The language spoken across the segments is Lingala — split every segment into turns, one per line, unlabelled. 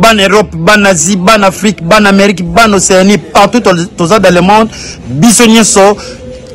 ban Europe, ban Asie, ban Afrique, ban Amérique, ban Océanie, partout dans le monde, bisognoso,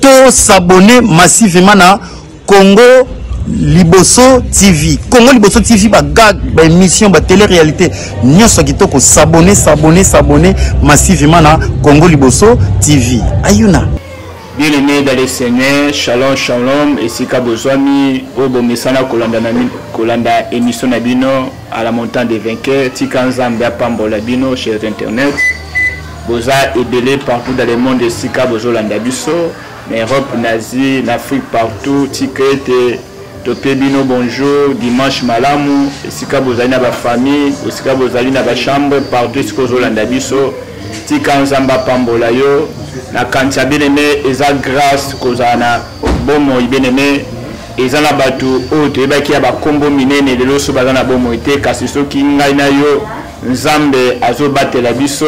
to s'abonner massivement à Congo Liboso TV. Congo Liboso TV, bah gag, bah émission, bah télé-réalité. Nous sommes s'abonner massivement à Congo Liboso TV. Ayuna.
Bien-aimés dans les Seigneurs, shalom, shalom, et si Kabozwami, Obomesana Kolanda émission Nabino à la montagne des vainqueurs, Tikanzambe à Pambolabino chez Internet, Boza est belé partout dans le monde de Sika Bozolanda Biso, Europe, Nazi, l'Afrique partout, Tikete, Topebino bonjour, dimanche malamu, Sika Bozali na ba famille, Sika Bozali na ba chambre, partout Sika Bozolanda Biso, Tikanzamba Pambolayo. Na kantia bien-aimé, eza grâce kozana bomo bien-aimé, eza na batu oto ebaki ya bakombo minene lelo so bazana bomo ete kasi soki ngai na yo nzambe azobatela biso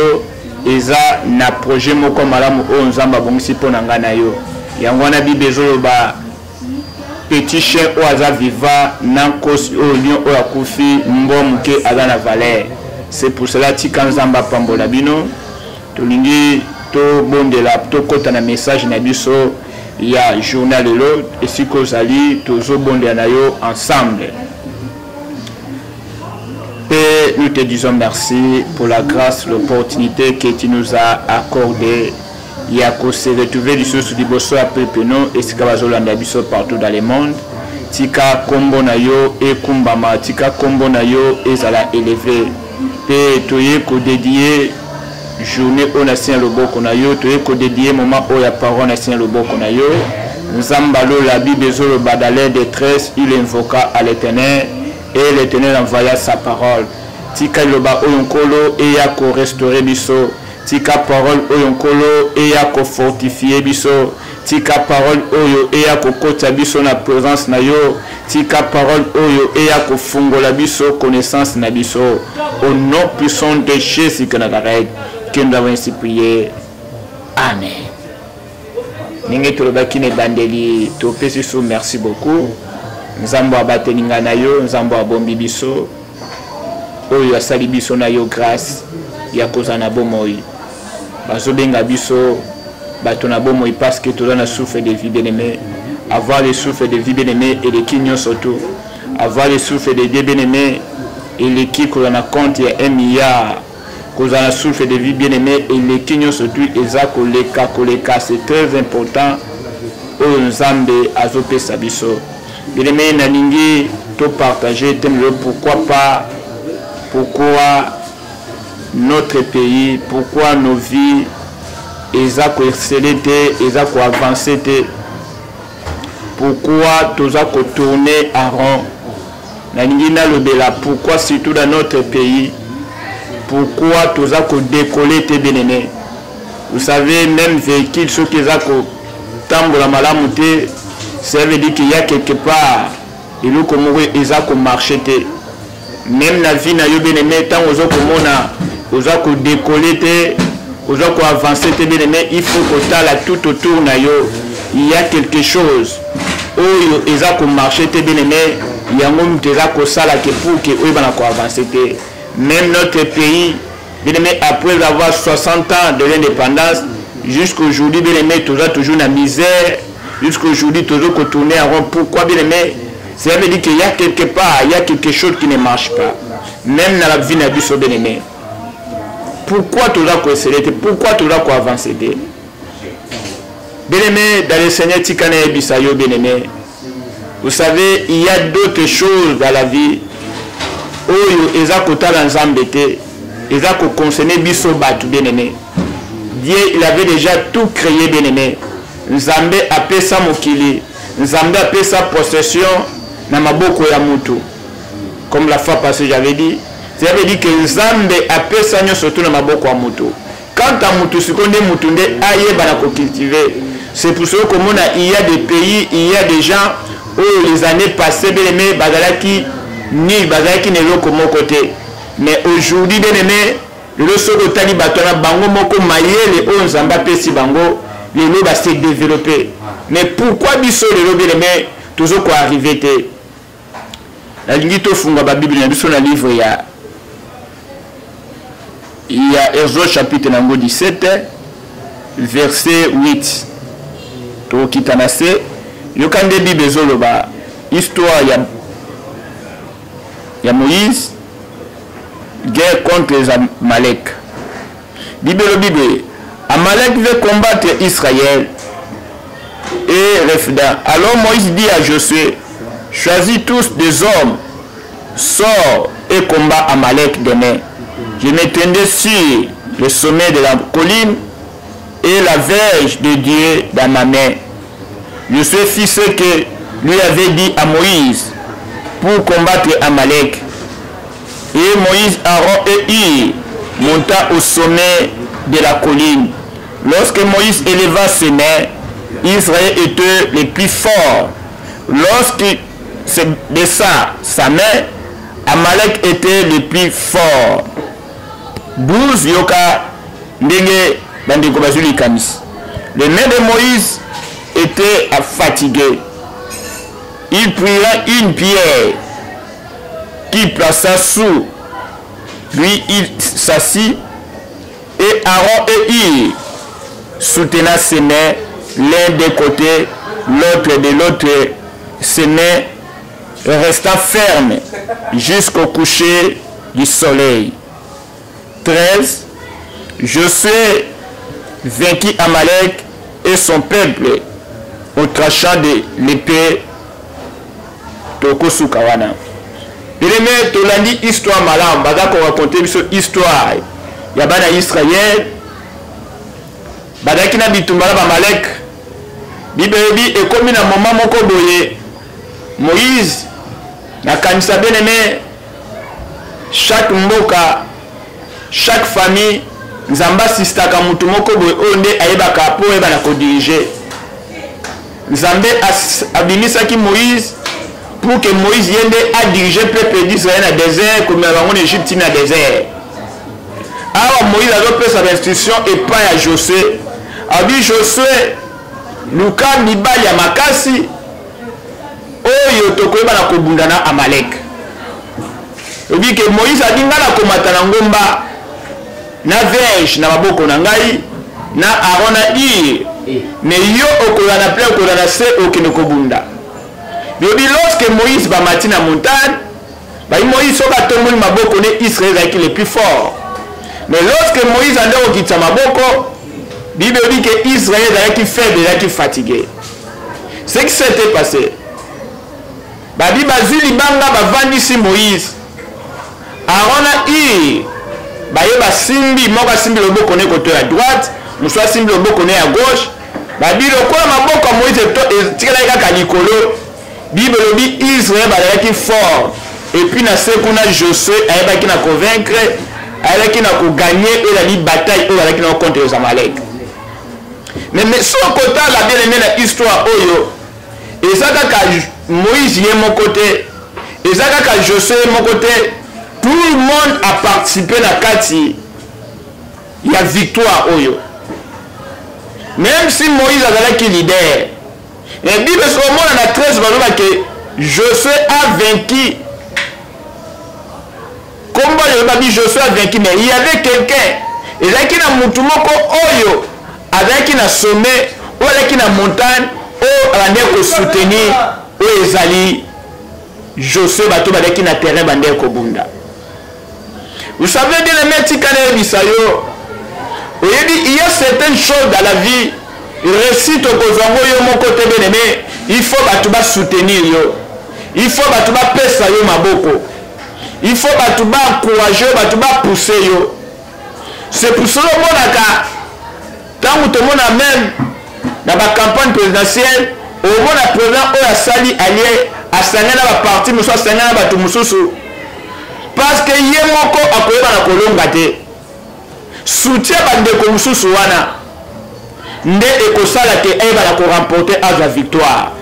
eza na projet moko malamu o nzamba bongisi pona ngai na yo yango na bible ezoloba petit chien o aza viva na nkosi o lion o akufi mbom ke aza na valeur. C'est pour cela tika nzamba pambola bino tolingi to bondela to kota na message na biso ya journal lelo et si kozali tozo bondela na yo ensemble. Père, nous te disons merci pour la grâce, l'opportunité que tu nous as accordée. Il y a qu'on se retrouver du sous du bosso à Pépeno et si kabazolanda biso partout dans le monde. Tika kombo na yo et kumbama tika kombo na yo ezala élevé. Père, toye ko dédié journée au nation le boko na yo toye ko dédié moment où ya parole nation le boko na yo nzambalo la bible zolo badale détresse il invoqua à l'Éternel et l'Éternel envoya sa parole tika loba oyonkolo et ya ko restaurer biso tika parole oyonkolo et ya ko fortifier biso tika parole oyo et ya ko kota biso na présence na yo tika parole oyo et ya ko fungola biso connaissance na biso au nom puissant de Jésus que nous avons que nous avons ainsi prié. Amen. Ninge tolobaki ne bandeli to pesi sou merci beaucoup. Nzambo abateninga na yo, nzambo abombi biso. Oyo asali biso na yo grâce ya kozana bomoi. Bazobenga biso bato na bomoi parce que tu na souffle de vie bien-aimé. Avoir le souffle de vie bien-aimé et les kinyo surtout. Avoir le souffle de vie bien-aimé et les qui qu'on a compte il y a 1 milliard. Cause à la souffle de vie bien-aimé et les kinyo surtout koleka c'est très important au nzambe azope sabiso bien-aimé naningi to partager thème pourquoi notre pays, pourquoi nos vies ezako exceller te ezako avancer te pourquoi tozako tourner en rond naningi na lobela pourquoi surtout dans notre pays. Pourquoi tous as décollé tes bien-aimés? Vous savez, même véhicule, ceux qui ont tambour la malamouté, ça veut dire qu'il y a quelque part, ils ont marché. Même la vie n'a eu bien-aimé, tant aux ont décollé, aux ont avancé tes bien-aimés, il faut que tu as tout autour, il y a quelque chose. Oh, ils ont marché tes bien-aimés, il y a un monde qui a pour qu'ils aient avancé. Même notre pays, bien aimé, après avoir 60 ans de l'indépendance, jusqu'à aujourd'hui, bien aimé, toujours dans la misère, jusqu'à aujourd'hui, toujours qu'on tourne en rond. Pourquoi, bien aimé? Ça veut dire qu'il y a quelque part, il y a quelque chose qui ne marche pas. Même dans la vie de Bisso, bien aimé. Pourquoi toujours qu'on essaie? Pourquoi toujours qu'on avance? Bien aimé, dans le Seigneur Tikane et Bissayo, bien aimé, vous savez, il y a d'autres choses dans la vie. Oyo ezakota la nzambe te ezako concerner biso batu bien-aimé. Dieu il avait déjà tout créé bien-aimé. Nzambe apesa mokili, nzambe apesa possession na maboko ya mutu. Comme la fois passée j'avais dit, ça veut dire que nzambe apesa nyo surtout na maboko ya mutu. Quand à mutu sikonde mutu nde ayeba na ko cultiver. C'est pour cela que il y a des pays, il y a des gens où les années passées bien-aimé bazalaki ni bazaki ne loko moko te mais aujourd'hui bien aimé le soko tali batona bango moko mayele o nzamba pesi bango le lo ba se développer mais pourquoi biso le bien aimé toujours quoi arriver te la lingi to funga ba bible na biso na livre ya il y a Exode chapitre 17, verset 8. To kitanase, yokande Bible zoloba, histoire ya Moïse, guerre contre les Amalek. Bible, Amalek veut combattre Israël et Refda. Alors Moïse dit à Josué, choisis tous des hommes, sors et combat Amalek demain. Je m'étendais sur le sommet de la colline et la verge de Dieu dans ma main. Josué fit ce que lui avait dit à Moïse pour combattre Amalek. Et Moïse, Aaron et Hur monta au sommet de la colline. Lorsque Moïse éleva ses mains, Israël était le plus fort. Lorsqu'il se baissa sa main, Amalek était le plus fort. 12 yoka ndenge bandeko bazuli kamis. Les mains de Moïse étaient fatiguées. Il pria une pierre qu'il plaça sous lui, il s'assit et Aaron et Hur soutenaient ses mains l'un des côtés, l'autre de l'autre. Ses mains resta fermes jusqu'au coucher du soleil. 13. Josué vainquit Amalek et son peuple au tranchant de l'épée Tokosukawana. Bien-aimé, tolandi histoire malam, baga ko raconter biso histoire. Ya bana Israël badaki na bitumbala ba Amalek. Bibebi ekomi na moment moko boye. Moïse na kanisa bien-aimé, chaque mboka, chaque famille nzamba sistaka mutu moko boye onde ayebaka po eba na ko diriger. Nzambe abimisaki Moïse pour que Moïse yende a dirigé le peuple d'Israël dans le désert comme en Égypte dans le désert. Alors Moïse a donné sa instruction et pas à Josué. A dit Josué, Luka Nibali ya makasi, oyo tokoyeba na kobunda na Amalek. Il dit que Moïse a dit ngala komata na ngomba na verge na maboko na ngai na Aaron na Hur, mais yo okola na plein okola na se okene kobunda. Lorsque Moïse va matin à la montagne, Moïse va tomber maboko ne Israël qui est le plus fort. Mais lorsque Moïse a dit qu'il maboko, Bible dit que Israël est qui faible, qui fatigué. Ce qui s'était passé, Babi Bazili Banga va vendre ici Moïse. Aaron a Hur, Baye Simbi, Moka Simbi le boko ne côté à droite, Moussa Simbi le boko ne à gauche. Babi le quoi maboko Moïse est tiré à Nikolo. Bible dit Israël est fort. Et puis na sekuna Josué ayebaki na convaincre, ayebaki na ko gagner et la bataille ayebaki na contre les Amalek. Mais son côté la bien aimé la histoire oyo. Et ça kaka Moïse y est mon côté. Et ça kaka Josué mon côté. Tout le monde a participé à kati. Il y a victoire oyo. Même si Moïse a été leader. La Bible sur le monde en a 13 que Josué a vaincu. Comment il Josué a vaincu, mais il y avait quelqu'un. Et là qui n'a mutumoko oyo, avec qui n'a sommet, ou avec qui n'a montagne, ou avec qui soutenir, ou ezali Josué bato avec qui n'a terrain bandé kobunda. Vous savez bien les mecs qui kanere bisayo. Il y a certaines choses dans la vie. Récite au Kozango yo mon côté bien aimé, il faut batuba soutenir yo. Il faut batuba pesa yo maboko. Il faut batuba encourager, batuba pousser yo. C'est pour cela monaka tant tout le monde a même dans la campagne présidentielle, au monde a président o sali allié à sangana ba parti muso sangana ba tumususu. Parce que yemoko akoyeba na kolonga te. Soutien bande ko mususu wana. Nde ekosala ke eba la remporter à la victoire.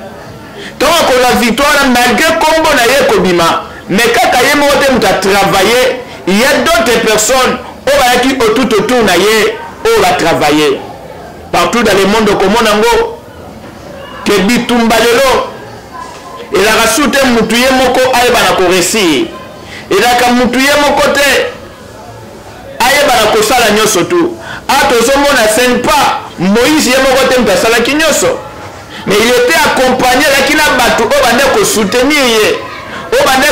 Donc la victoire malgré combo na ye kobima, mais kaka ye mote muta travailler, il y a d'autres personnes qui autour na ye on va travailler. Partout dans le monde comme onango que bitumba lelo et la rasoute mutuye moko ayeba na ko réussir. Et la ka mutuye moko te ayeba na ko kosala nyonso tu atozomona ce n'est pas Moïse ye moko te mutu asalaki nyonso mais il était accompagné laki na bato oyo bande kosoutenir ye oyo bande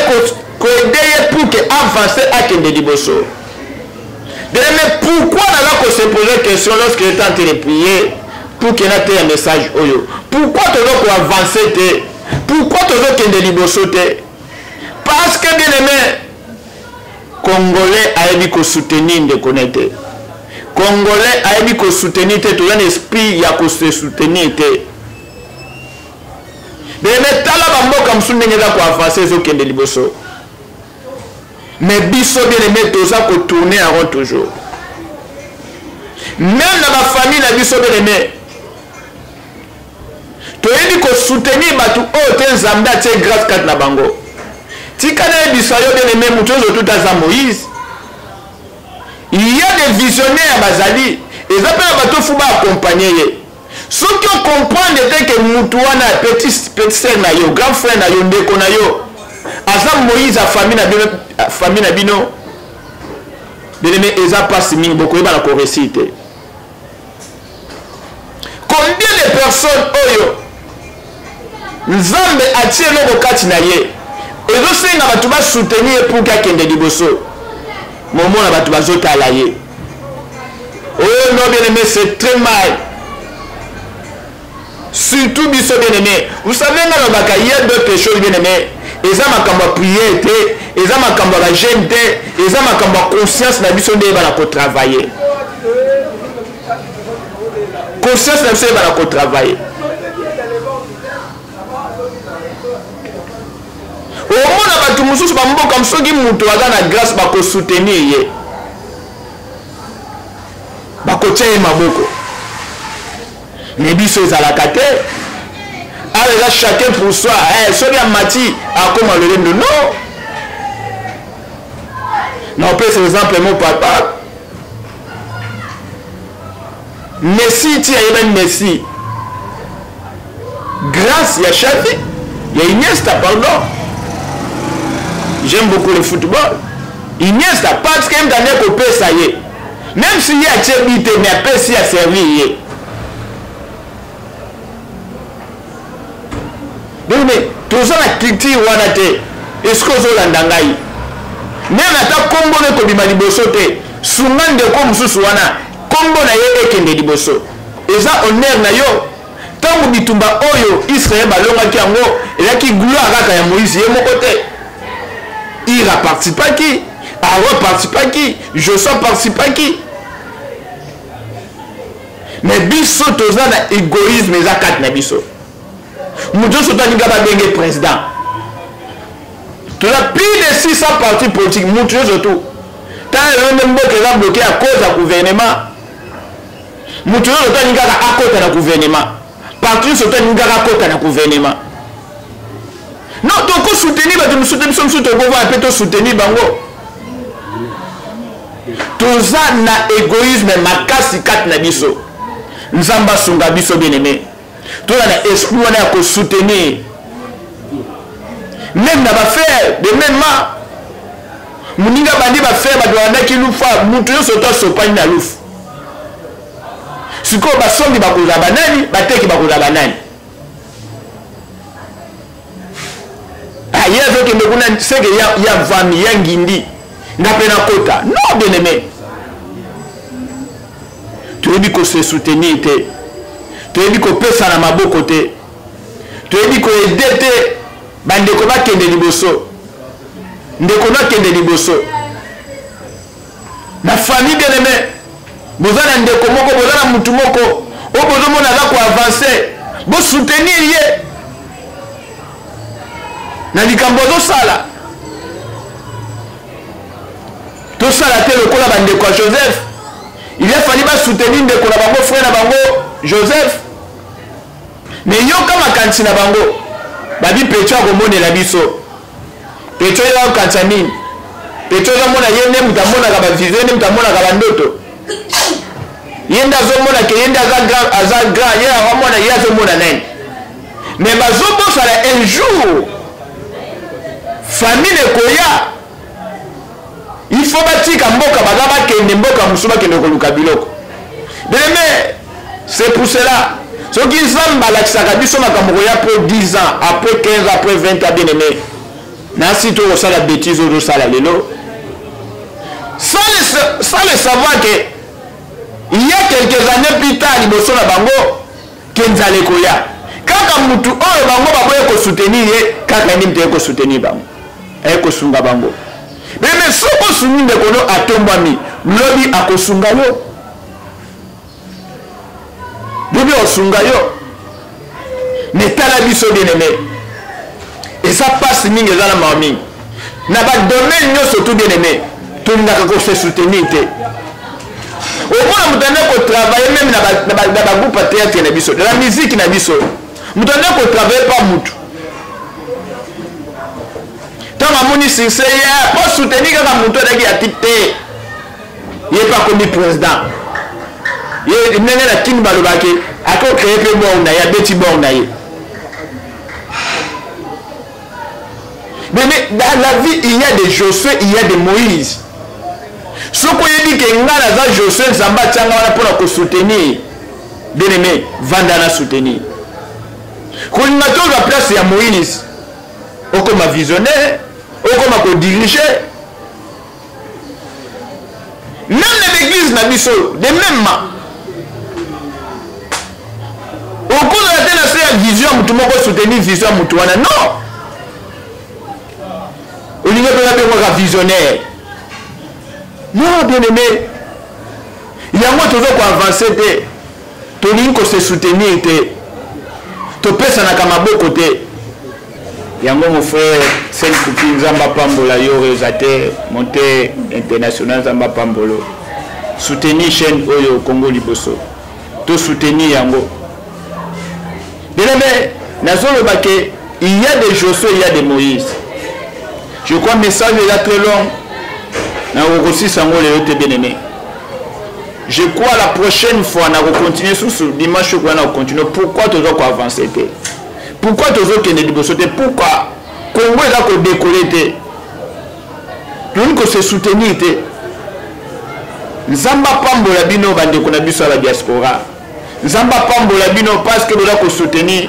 koede ye pour que avance akende liboso. Mais pourquoi on a se poser question lorsqu'il est en train de prier pour qu'il y ait un message oyo? Pourquoi tu dois avancer? Pourquoi tu dois kende liboso te? Parce que bien aimé Congolais a dit qu'on soutenir de connaître. Congolais a dit qu'on soutenir te, tu as un esprit ya ko se soutenir te. Mais tala bambo comme sou ndenge za ko avancer zo kende liboso. Mais biso bien aimé tout ça ko tourner en rond toujours. Même dans la famille la biso bien aimé. Tu as dit qu'on soutenir batu o te nzambe te grâce kat na bango. Tikana bisayo bien aimé mutozo tout à Moïse. Il y a des visionnaires bazali et ça peut bato fuba accompagner. Ceux qui comprennent que Moutouana, petit sœur na yo, grand frère na yo, ndeko na yo, Azam Moïse a famille na bino, bien-aimé, eza passe mingi beaucoup ba la réciter. Combien de personnes oyo Nzambe atie loko kati na ye. Ezo senga batu ba soutenir pour kakende liboso. Momo na batu bazota la ye. Oh non bien-aimé, c'est très mal. Surtout biso bien-aimé. Vous savez il y a d'autres choses bien-aimé. Eza makambo prier te, eza makambo la jeune te, eza makambo conscience na biso nde bana ko travailler. Conscience na biso bana ko travailler. Au moins na batu mususu ba mboka msoki mutu aza na grâce ba ko soutenir ye. Ba ko tshema maboko. Mais biso ezalaka te. Alors chacun pour soi. Celui à Mati a comme le lendo. Non. Non, on peut par exemple mon papa. Messi, tu as eu Messi. Grâce, il y a Xavi, il y a Iniesta, pardon. J'aime beaucoup le football. Iniesta, parce qu'il y a un dernier coupé, ça y est. Même s'il y a Tchébité, mais après s'il y a servi. Donc, mais tout ça, la culture, est-ce que vous avez un même ata kombo ne kobima liboso te sunga ndeko mususu wana kombo na ye ekende liboso eza honneur na yo tango bitumba oyo Israël balongaki yango elaki gloire kaka ya Moïse ye moko te Ira participaki Aaron participaki Joshua participaki mais biso toza na égoïsme eza kati na biso mujo so taninga ba benge président. Tu as plus de 600 partis politiques, mutueux surtout. Tant que l'on est bloqué à cause du gouvernement, mutueux surtout à cause du gouvernement. Parti surtout à cause du gouvernement. Non, tu peux soutenir, tu peux soutenir, bango. Tout ça na égoïsme, makasi kat na biso. Nzamba sunga biso bien aimé. Tout na esprit on a soutenir. Même na faire de même ma muninga bandi ba faire ba doanda ki lufa mutu yo soto sopagne na luf siko ba sombi ba koza banani ba teki ba koza banani aye zo ke mekuna seke ya vami ya ngindi ngapena kota non bien aimé tu veux ko se soutenir te tu veux ko pesa na maboko te tu veux ko aider te bandeko bakende liboso ndeko nakende liboso na famille bien aimé bozana ndeko moko bozana mutu moko o bozomona za ko avancer bo soutenir ye na likambo zo sala to sala te lokola bandeko ya Joseph il a fallu ba soutenir ndeko na bango frère na bango Joseph mais yo kama kanti na bango babi Petro akomone la biso Petro ya kantsani Petro ya mona yende mutamona ka ba vision ne mutamona ka bandoto yenda zo mona ke yenda za grand ya mona ya zo mona nani mais bazobo sala un jour famille koya il faut batika mboka bazaba kende mboka bamusuba kende koluka biloko. Mais c'est pour cela. Ce qui zamba la kisakabiso makamoko ya pour 10 ans, après 15, après 20 ans, bien aimé. Nasi to ça la bêtise au ça la lelo. Sans le savoir que il y a quelques années plus tard, il y a bango kenzale koya. Kaka mutu oyo bango baboye ko soutenir kaka ndimte ko soutenir bango. Ko sunga bango. Mais soko sunga kono atombami, lobi akosunga yo. Lobi osunga yo. Mais tala biso bien aimé. Et ça passe mingi dans la mamie. Na ba domaine nyo surtout bien aimé. Tout n'a qu'à se soutenir. Au moins, nous devons travailler même dans le groupe de théâtre, dans la musique. Nous devons travailler par moutou. Tant que nous sommes pour soutenir quand moutou qui a tité, il n'est pas comme le président. Il n'est pas qui nous va le baquer. À quoi créer que bon, il y a des petits bons. Mais dans la vie, il y a des Josué, il y a des Moïse. Ce qu'on dit que Ngana Josué Zamba Tchanga pour soutenir, bien aimé, Vandana soutenir. Quand on a la place, il y a Moïse, ou comme un visionnaire, ou comme un diriger. Même l'église n'a pas de même. Au cours de la vision, tout le monde peut soutenir vision, non. Au niveau de la visionnaire. Non, bien aimé. Il y a moi toujours pour avancer. Tu n'as se soutenir. Tu peux s'en aller côté. Il y a mon frère, c'est une copine Zamba Pambola, Yorezate, montée internationale Zamba Pambolo. Soutenir chaîne Oyo Congo Liboso. Tu soutenir Yango. Bien aimé, il y a des Josué, il y a des Moïse. Je crois que le message est là très long. Je crois la prochaine fois, on va continuer sur ce dimanche, on va continuer. Pourquoi tu dois avancer? Pourquoi tu dois sauter? Pourquoi Congo est décoller? Nous se soutenir. Nzamba Pambola bino bande kona biso la diaspora. Nzamba Pambola bino parce que nous doit soutenir.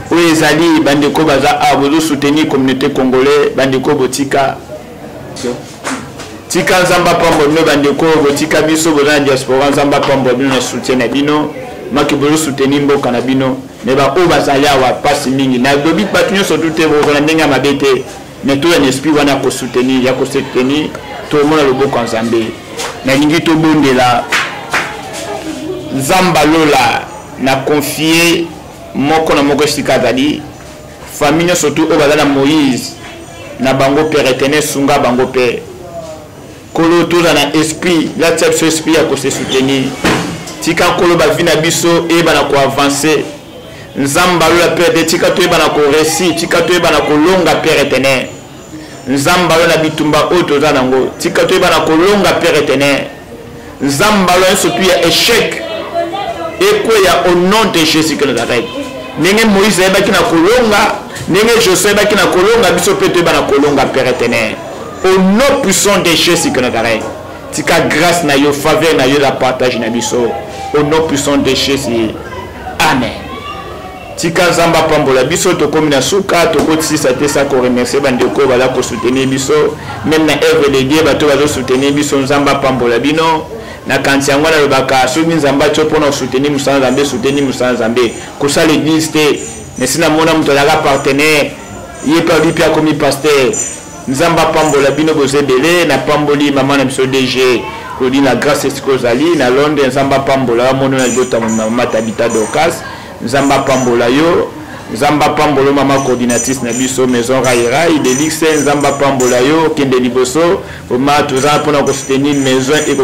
Oui, Zali bande ko baza a vous soutenir communauté congolaise bande ko botika. Tika Nzamba Pambo no bandeko botika biso boza diaspora Nzamba Pambo bino na soutien na bino maki bolo soutenir mboka na bino ne ba o bazaya wa passe mingi na dobi patunyo surtout te boza ndenga mabete mais tout un esprit wana ko soutenir ya ko soutenir tout le monde le boko Nzambe na lingi to bondela Nzamba lola na confier moko na moko sikazali famille surtout o bazana Moïse na bango père éternel sunga bango père Kolo tout dans l'esprit, la tête sur l'esprit à se soutenir. Tika kolo ba vina biso et ba na ko avancer. Nzamba la père de tika to e ba na ko réussir, tika to e ba na ko longa père éternel. Nzamba la bitumba auto za nango, tika to e ba na ko longa père éternel. Nzamba la surtout ya échec. Et quoi ya au nom de Jésus que nous arrête. Nenge Moïse ba ki na ko longa, nenge Josué ba ki na ko longa biso pe to e ba na ko longa père éternel. Au nom puissant de Jésus que nous avons. Tika grâce na yo faveur na yo la partage na biso. Au nom puissant de Jésus. Amen. Tika Nzamba Pambola biso to komi na suka to kotisi sa te sa ko remercier bandeko bala ko soutenir biso. Même na œuvre de Dieu bato bazo soutenir biso Nzamba Pambola bino. Na kanti yango na lobaka soki Nzamba tso pona soutenir musana Nzambe soutenir musana Nzambe. Ko sa l'église te. Mais sina mona muto la partenaire. Yé pa bi pia komi pasteur. Nzamba Pambola bino bozebele na pamboli maman na biso DG kodi na grâce eskozali na Londres Nzamba Pambola mono na jota mama tabita Dorcas Nzamba Pambola yo Nzamba Pambola mama coordinatrice na biso maison Raira Delix Nzamba Pambola yo kende liboso pour ma toujours pour nous soutenir maison et